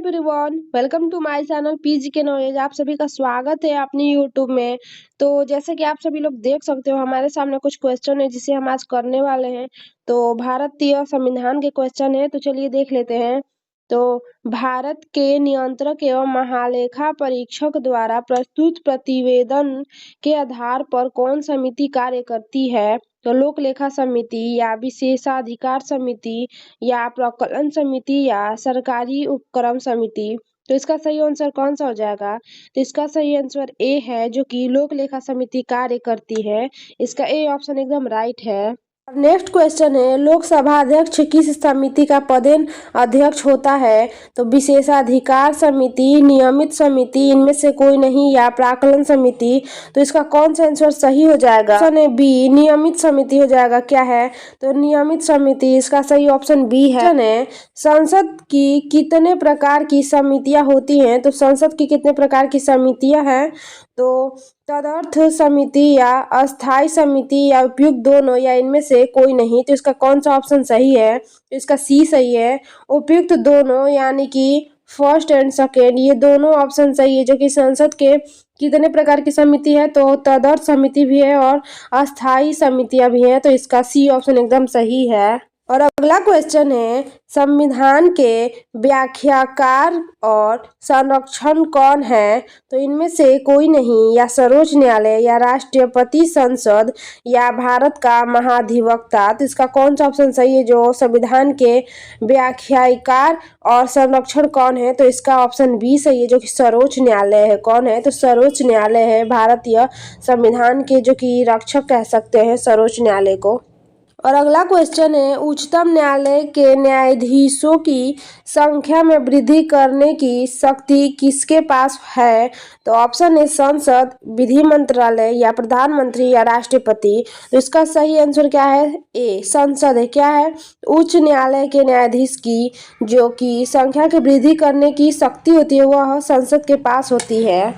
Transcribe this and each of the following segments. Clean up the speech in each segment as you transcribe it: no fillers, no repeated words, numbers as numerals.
Everyone, welcome to my channel PG के knowledge. आप सभी का स्वागत है अपनी यूट्यूब में। तो जैसे कि आप सभी लोग देख सकते हो, हमारे सामने कुछ क्वेश्चन है जिसे हम आज करने वाले हैं। तो भारतीय संविधान के क्वेश्चन है, तो चलिए देख लेते हैं। तो भारत के नियंत्रक एवं महालेखा परीक्षक द्वारा प्रस्तुत प्रतिवेदन के आधार पर कौन समिति कार्य करती है? तो लोक लेखा समिति या विशेषाधिकार समिति या प्रकलन समिति या सरकारी उपक्रम समिति। तो इसका सही आंसर कौन सा हो जाएगा? तो इसका सही आंसर ए है, जो कि लोक लेखा समिति कार्य करती है। इसका ए ऑप्शन एकदम राइट है। नेक्स्ट क्वेश्चन है, लोकसभा अध्यक्ष किस समिति का पदेन अध्यक्ष होता है? तो विशेषाधिकार समिति, नियमित समिति, इनमें से कोई नहीं, या प्राक्कलन समिति। तो इसका कौन सा आंसर सही हो जाएगा? ऑप्शन है बी, नियमित समिति हो जाएगा। क्या है? तो नियमित समिति। इसका सही ऑप्शन बी है। संसद की कितने प्रकार की समितियां होती हैं? तो संसद की कितने प्रकार की समितियां हैं? तो तदर्थ समिति या अस्थायी समिति या उपयुक्त दोनों, या इनमें से कोई नहीं। तो इसका कौन सा ऑप्शन सही है? तो इसका सी सही है, उपयुक्त दोनों, यानी कि फर्स्ट एंड सेकेंड, ये दोनों ऑप्शन सही है। जो कि संसद के कितने प्रकार की समिति है? तो तदर्थ समिति भी है और अस्थायी समितियां भी हैं। तो इसका सी ऑप्शन एकदम सही है। और अगला क्वेश्चन है, संविधान के व्याख्याकार और संरक्षण कौन है? तो इनमें से कोई नहीं, या सर्वोच्च न्यायालय, या राष्ट्रपति संसद, या भारत का महाधिवक्ता। तो इसका कौन सा ऑप्शन सही है? जो संविधान के व्याख्याकार और संरक्षण कौन है? तो इसका ऑप्शन बी सही है, जो कि सर्वोच्च न्यायालय है। कौन है? तो सर्वोच्च न्यायालय है, भारतीय संविधान के जो कि रक्षक कह सकते हैं सर्वोच्च न्यायालय को। और अगला क्वेश्चन है, उच्चतम न्यायालय के न्यायाधीशों की संख्या में वृद्धि करने की शक्ति किसके पास है? तो ऑप्शन है संसद, विधि मंत्रालय, या प्रधानमंत्री, या राष्ट्रपति। तो इसका सही आंसर क्या है? ए, संसद है। क्या है? उच्च न्यायालय के न्यायाधीश की जो कि संख्या की वृद्धि करने की शक्ति होती है, वह संसद के पास होती है।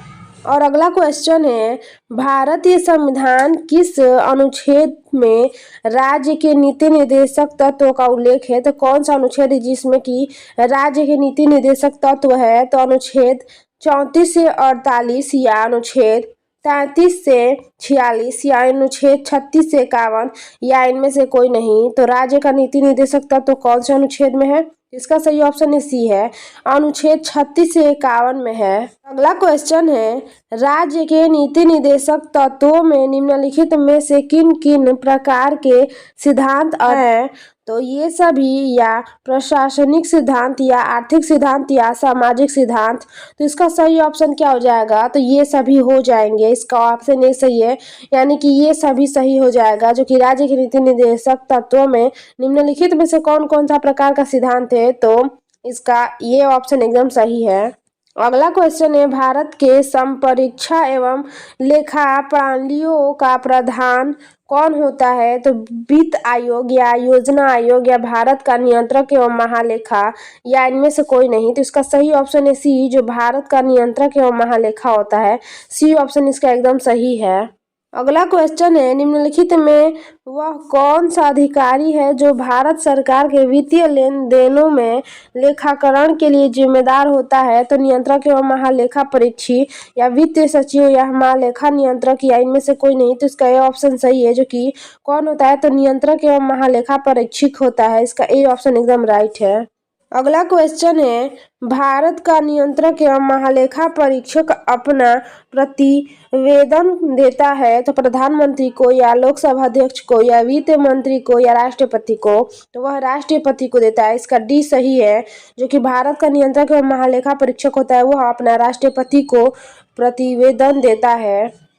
और अगला क्वेश्चन है, भारतीय संविधान किस अनुच्छेद में राज्य के नीति निर्देशक तत्वों का उल्लेख है? तो कौन सा अनुच्छेद है जिसमें कि राज्य के नीति निर्देशक तत्व है? तो अनुच्छेद 34 से 48, या अनुच्छेद 33 से 46, या अनुच्छेद 36 से 51, या इनमें से कोई नहीं। तो राज्य का नीति निर्देशक तत्व कौन से अनुच्छेद में है? इसका सही ऑप्शन सी है, अनुच्छेद 36 से 51 में है। अगला क्वेश्चन है, राज्य के नीति निर्देशक तत्वों में निम्नलिखित में से किन किन प्रकार के सिद्धांत हैं? तो ये सभी, या प्रशासनिक सिद्धांत, या आर्थिक सिद्धांत, या सामाजिक सिद्धांत। तो इसका सही ऑप्शन क्या हो जाएगा? तो ये सभी हो जाएंगे। इसका ऑप्शन ए सही है, यानी कि ये सभी सही हो जाएगा। जो कि राज्य के नीति निर्देशक तत्वों में निम्नलिखित में से कौन कौन सा प्रकार का सिद्धांत है? तो इसका ये ऑप्शन एकदम सही है। अगला क्वेश्चन है, भारत के संपरीक्षा एवं लेखा प्रणालियों का प्रधान कौन होता है? तो वित्त आयोग, या योजना आयोग, या भारत का नियंत्रक एवं महालेखा, या इनमें से कोई नहीं। तो इसका सही ऑप्शन है सी, जो भारत का नियंत्रक एवं महालेखा होता है। सी ऑप्शन इसका एकदम सही है। अगला क्वेश्चन है, निम्नलिखित में वह कौन सा अधिकारी है जो भारत सरकार के वित्तीय लेन देनों में लेखाकरण के लिए जिम्मेदार होता है? तो नियंत्रक एवं महालेखा परीक्षी, या वित्तीय सचिव, या महालेखा नियंत्रक, या इनमें से कोई नहीं। तो इसका ए ऑप्शन सही है, जो कि कौन होता है? तो नियंत्रक एवं महालेखा परीक्षक होता है। इसका ए ऑप्शन एकदम राइट है। अगला क्वेश्चन है, भारत का नियंत्रक एवं महालेखा परीक्षक अपना प्रतिवेदन देता है तो प्रधानमंत्री को, या लोकसभा अध्यक्ष को, या वित्त मंत्री को, या राष्ट्रपति को? तो वह राष्ट्रपति को देता है। इसका डी सही है, जो कि भारत का नियंत्रक एवं महालेखा परीक्षक होता है, वह अपना राष्ट्रपति को प्रतिवेदन देता है।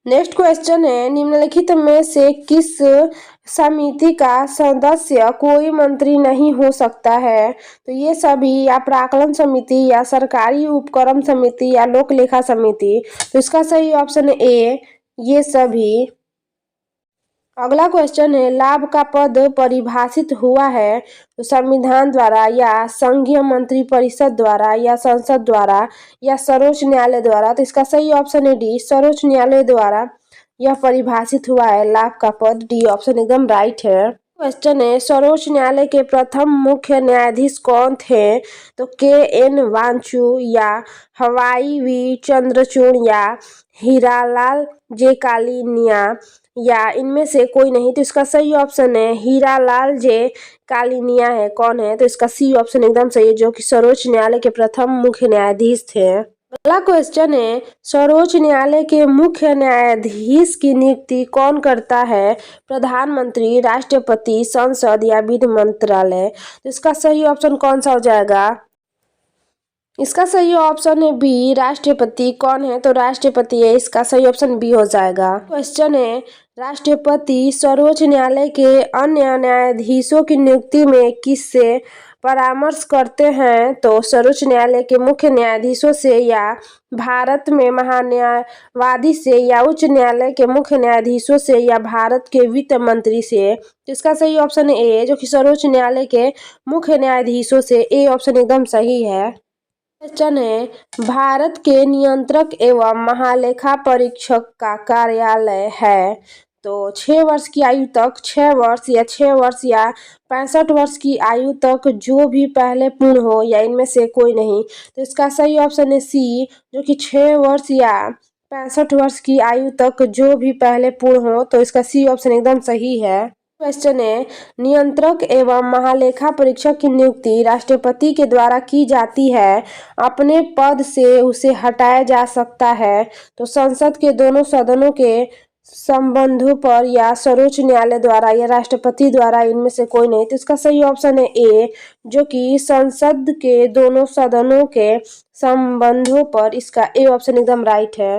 नेक्स्ट क्वेश्चन है, निम्नलिखित में से किस समिति का सदस्य कोई मंत्री नहीं हो सकता है? तो ये सभी, या प्राक्कलन समिति, या सरकारी उपक्रम समिति, या लोक लेखा समिति। तो इसका सही ऑप्शन है ए, ये सभी। अगला क्वेश्चन है, लाभ का पद परिभाषित हुआ है तो संविधान द्वारा, या संघीय मंत्री परिषद द्वारा, या संसद द्वारा, या सर्वोच्च न्यायालय द्वारा। तो इसका सही ऑप्शन है डी, सर्वोच्च न्यायालय द्वारा यह परिभाषित हुआ है लाभ का पद। डी ऑप्शन एकदम राइट है। क्वेश्चन है, सर्वोच्च न्यायालय के प्रथम मुख्य न्यायाधीश कौन थे? तो के.एन. वांचू या हवाई वी चंद्रचूड़ या हीरालाल जे कालिनिया या इनमें से कोई नहीं। तो इसका सही ऑप्शन है हीरालाल जे कालिनिया है। कौन है? तो इसका सी ऑप्शन एकदम सही है, जो कि सर्वोच्च न्यायालय के प्रथम मुख्य न्यायाधीश थे। अगला क्वेश्चन है, सर्वोच्च न्यायालय के मुख्य न्यायाधीश की नियुक्ति कौन करता है? प्रधानमंत्री, राष्ट्रपति, संसद या विधि मंत्रालय। तो इसका सही ऑप्शन कौन सा हो जाएगा? इसका सही ऑप्शन है बी, राष्ट्रपति। कौन है? तो राष्ट्रपति है। इसका सही ऑप्शन बी हो जाएगा। क्वेश्चन है, राष्ट्रपति सर्वोच्च न्यायालय के अन्य न्यायाधीशों की नियुक्ति में किससे परामर्श करते हैं? तो सर्वोच्च न्यायालय के मुख्य न्यायाधीशों से या भारत में महान्यायवादी से या उच्च न्यायालय के मुख्य न्यायाधीशों से या भारत के वित्त मंत्री से। तो इसका सही ऑप्शन है ए, जो कि सर्वोच्च न्यायालय के मुख्य न्यायाधीशों से। ए ऑप्शन एकदम सही है। क्वेश्चन है, भारत के नियंत्रक एवं महालेखा परीक्षक का कार्यालय है? तो 6 वर्ष की आयु तक, 6 वर्ष या 6 वर्ष या 65 वर्ष की आयु तक जो भी पहले पूर्ण हो या इनमें से कोई नहीं। तो इसका सही ऑप्शन है सी, जो कि 6 वर्ष या 65 वर्ष की आयु तक जो भी पहले पूर्ण हो। तो इसका सी ऑप्शन एकदम सही है। क्वेश्चन है, नियंत्रक एवं महालेखा परीक्षक की नियुक्ति राष्ट्रपति के द्वारा की जाती है, अपने पद से उसे हटाया जा सकता है तो संसद के दोनों सदनों के संबंधों पर या सर्वोच्च न्यायालय द्वारा या राष्ट्रपति द्वारा, इनमें से कोई नहीं। तो इसका सही ऑप्शन है ए, जो कि संसद के दोनों सदनों के संबंधों पर। इसका ए ऑप्शन एकदम राइट है।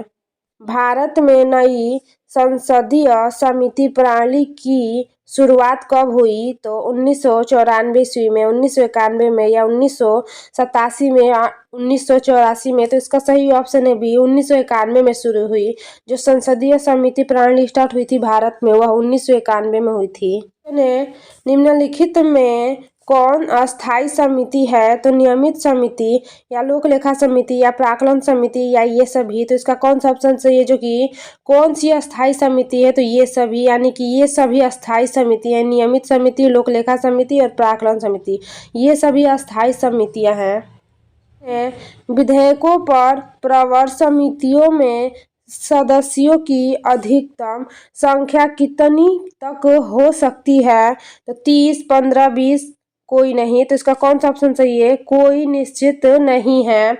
भारत में नई संसदीय समिति प्रणाली की शुरुआत कब हुई? तो 1994 ईस्वी में, 1991 में या 1987 में या 1984 में। तो इसका सही ऑप्शन है बी, 1991 में शुरू हुई। जो संसदीय समिति प्रणाली स्टार्ट हुई थी भारत में, वह 1991 में हुई थी। निम्नलिखित में कौन अस्थायी समिति है? तो नियमित समिति या लोक लेखा समिति या प्राक्कलन समिति या ये सभी। तो इसका कौन सा ऑप्शन सही है, जो कि कौन सी अस्थायी समिति है? तो ये सभी, यानी कि ये सभी अस्थायी समिति है। नियमित समिति, लोक लेखा समिति और प्राक्कलन समिति, ये सभी अस्थायी समितियां हैं। विधेयकों पर प्रवर समितियों में सदस्यों की अधिकतम संख्या कितनी तक हो सकती है? तो 30, 15, 20, कोई नहीं। तो इसका कौन सा ऑप्शन सही है? कोई निश्चित नहीं है।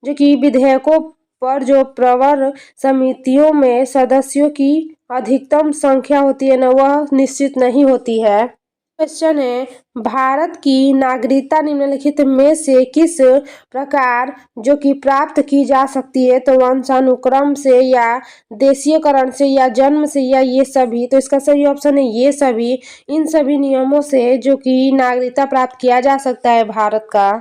जो कि विधेयकों पर जो प्रवर समितियों में सदस्यों की अधिकतम संख्या होती है ना, वह निश्चित नहीं होती है। क्वेश्चन है, भारत की नागरिकता निम्नलिखित में से किस प्रकार जो कि प्राप्त की जा सकती है? तो वंशानुक्रम से या देशीयकरण से या जन्म से या ये सभी। तो इसका सही ऑप्शन है ये सभी। इन सभी नियमों से जो कि नागरिकता प्राप्त किया जा सकता है भारत का।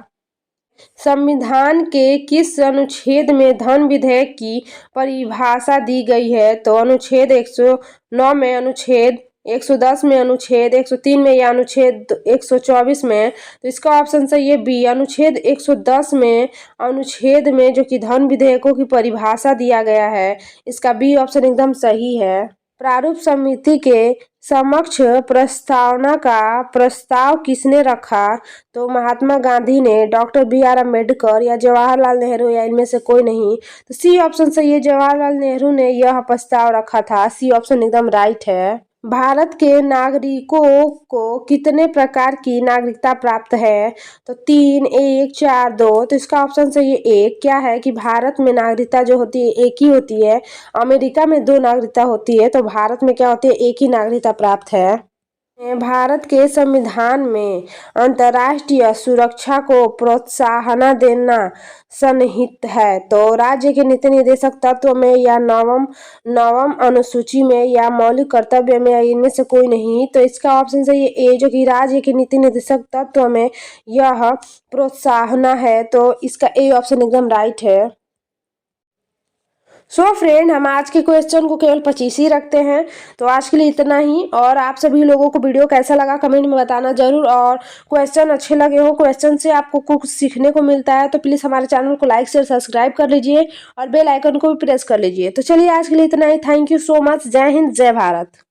संविधान के किस अनुच्छेद में धन विधेयक की परिभाषा दी गई है? तो अनुच्छेद 109 में, अनुच्छेद 110 में, अनुच्छेद 103 में या अनुच्छेद 124 में। तो इसका ऑप्शन सही है बी, अनुच्छेद 110 में, अनुच्छेद में जो कि धन विधेयकों की परिभाषा दिया गया है। इसका बी ऑप्शन एकदम सही है। प्रारूप समिति के समक्ष प्रस्तावना का प्रस्ताव किसने रखा? तो महात्मा गांधी ने, डॉक्टर बी.आर. अम्बेडकर या जवाहरलाल नेहरू या इनमें से कोई नहीं। तो सी ऑप्शन सही है, जवाहरलाल नेहरू ने यह प्रस्ताव रखा था। सी ऑप्शन एकदम राइट है। भारत के नागरिकों को कितने प्रकार की नागरिकता प्राप्त है? तो 3, 1, 4, 2। तो इसका ऑप्शन सही है एक। क्या है कि भारत में नागरिकता जो होती है एक ही होती है। अमेरिका में 2 नागरिकता होती है, तो भारत में क्या होती है? एक ही नागरिकता प्राप्त है। भारत के संविधान में अंतर्राष्ट्रीय सुरक्षा को प्रोत्साहन देना सन्निहित है। तो राज्य के नीति निर्देशक तत्व में या नवम अनुसूची में या मौलिक कर्तव्य में या इनमें से कोई नहीं। तो इसका ऑप्शन सही है ए, जो कि राज्य के नीति निर्देशक तत्व में यह प्रोत्साहन है। तो इसका ए ऑप्शन एकदम राइट है। सो फ्रेंड, हम आज के क्वेश्चन को केवल 25 ही रखते हैं। तो आज के लिए इतना ही। और आप सभी लोगों को वीडियो कैसा लगा कमेंट में बताना जरूर। और क्वेश्चन अच्छे लगे हो, क्वेश्चन से आपको कुछ सीखने को मिलता है, तो प्लीज़ हमारे चैनल को लाइक शेयर सब्सक्राइब कर लीजिए और बेल आइकन को भी प्रेस कर लीजिए। तो चलिए आज के लिए इतना ही। Thank you so much. जय हिंद, जय भारत।